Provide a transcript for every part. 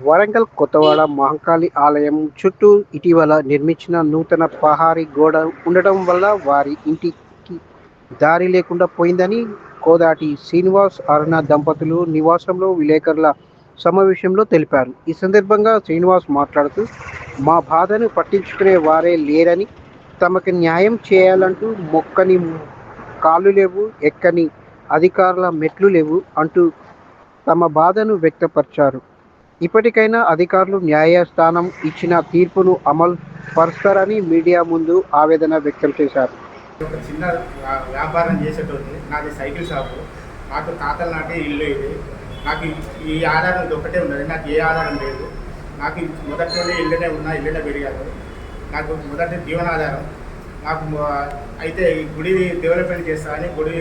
వరంగల్ కొత్తవాడ మహంకాళి ఆలయం చుట్టూ ఇటీవల నిర్మించిన నూతన ప్రహరీ గోడ ఉండటం వల్ల వారి ఇంటికి దారి లేకుండా పోయిందని కోదాటి శ్రీనివాస్ అరుణ దంపతులు నివాసంలో విలేకరుల సమావేశంలో తెలిపారు. ఈ సందర్భంగా శ్రీనివాస్ మాట్లాడుతూ, మా బాధను పట్టించుకునే వారే లేరని, తమకు న్యాయం చేయాలంటూ మొక్కని కాళ్ళు లేవు, ఎక్కని అధికారుల మెట్లు లేవు అంటూ తమ బాధను వ్యక్తపరిచారు. ఇప్పటికైనా అధికారులు న్యాయస్థానం ఇచ్చిన తీర్పును అమలు పరుస్తారని మీడియా ముందు ఆవేదన వ్యక్తం చేశారు. ఒక చిన్న వ్యాపారం చేసేటోడిని. నాది సైకిల్ షాపు. నాకు తాతల నాటి ఇల్లు ఇది. నాకు ఈ ఆధారం ఇది ఒకటే ఉన్నది. నాకు ఏ ఆధారం లేదు. నాకు మొదటి నుండి ఇల్లునే ఉన్నా, ఇల్లునే పెరిగాను. నాకు మొదటి జీవనాధారం. నాకు అయితే ఈ గుడి డెవలప్మెంట్ చేస్తా అని గుడి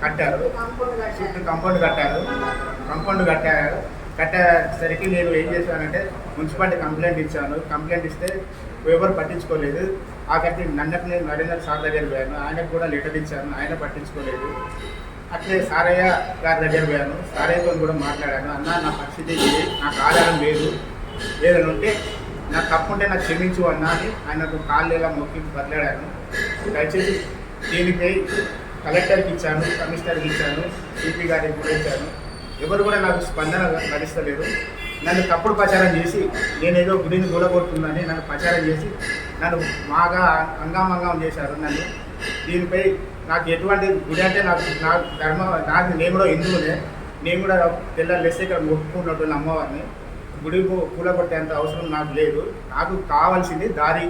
కట్టారు. చుట్టూ కాంపౌండ్ కట్టారు. కట్టేసరికి నేను ఏం చేశానంటే మున్సిపాలిటీ కంప్లైంట్ ఇచ్చాను. కంప్లైంట్ ఇస్తే ఎవరు పట్టించుకోలేదు. ఆఖరికి నన్నపల్లి నరేంద్ర సార్ దగ్గర పోయాను. ఆయనకు కూడా లెటర్ ఇచ్చాను. ఆయన పట్టించుకోలేదు. అట్లే సారయ్య గారి దగ్గర పోయాను. సారయ్యతో కూడా మాట్లాడాను. అన్న, నా పరిస్థితి ఇది, నాకు ఆధారం లేదు, ఏదైనా ఉంటే నాకు తప్పుంటే నాకు క్షమించు అన్న అని ఆయనకు కాళ్ళు ఇలా మొక్కి బదిలాడాను. దయచేసి దీనిపై కలెక్టర్కి ఇచ్చాను, కమిషనర్కి ఇచ్చాను, సిపి గారికి కూడా ఇచ్చాను. ఎవరు కూడా నాకు స్పందన లభిస్తలేరు. నన్ను తప్పుడు ప్రచారం చేసి నేనేదో గుడిని కూలగొడుతుందని నన్ను ప్రచారం చేసి నన్ను బాగా అంగామంగం చేశారు నన్ను. దీనిపై నాకు ఎటువంటి గుడి అంటే నాకు ధర్మం, నేను కూడా హిందువునే. నేను కూడా తెల్లారు లేస్తే ఇక్కడ మొక్కుకున్నట్టు అమ్మవారిని. గుడి కూలగొట్టేంత అవసరం నాకు లేదు. నాకు కావాల్సింది దారి.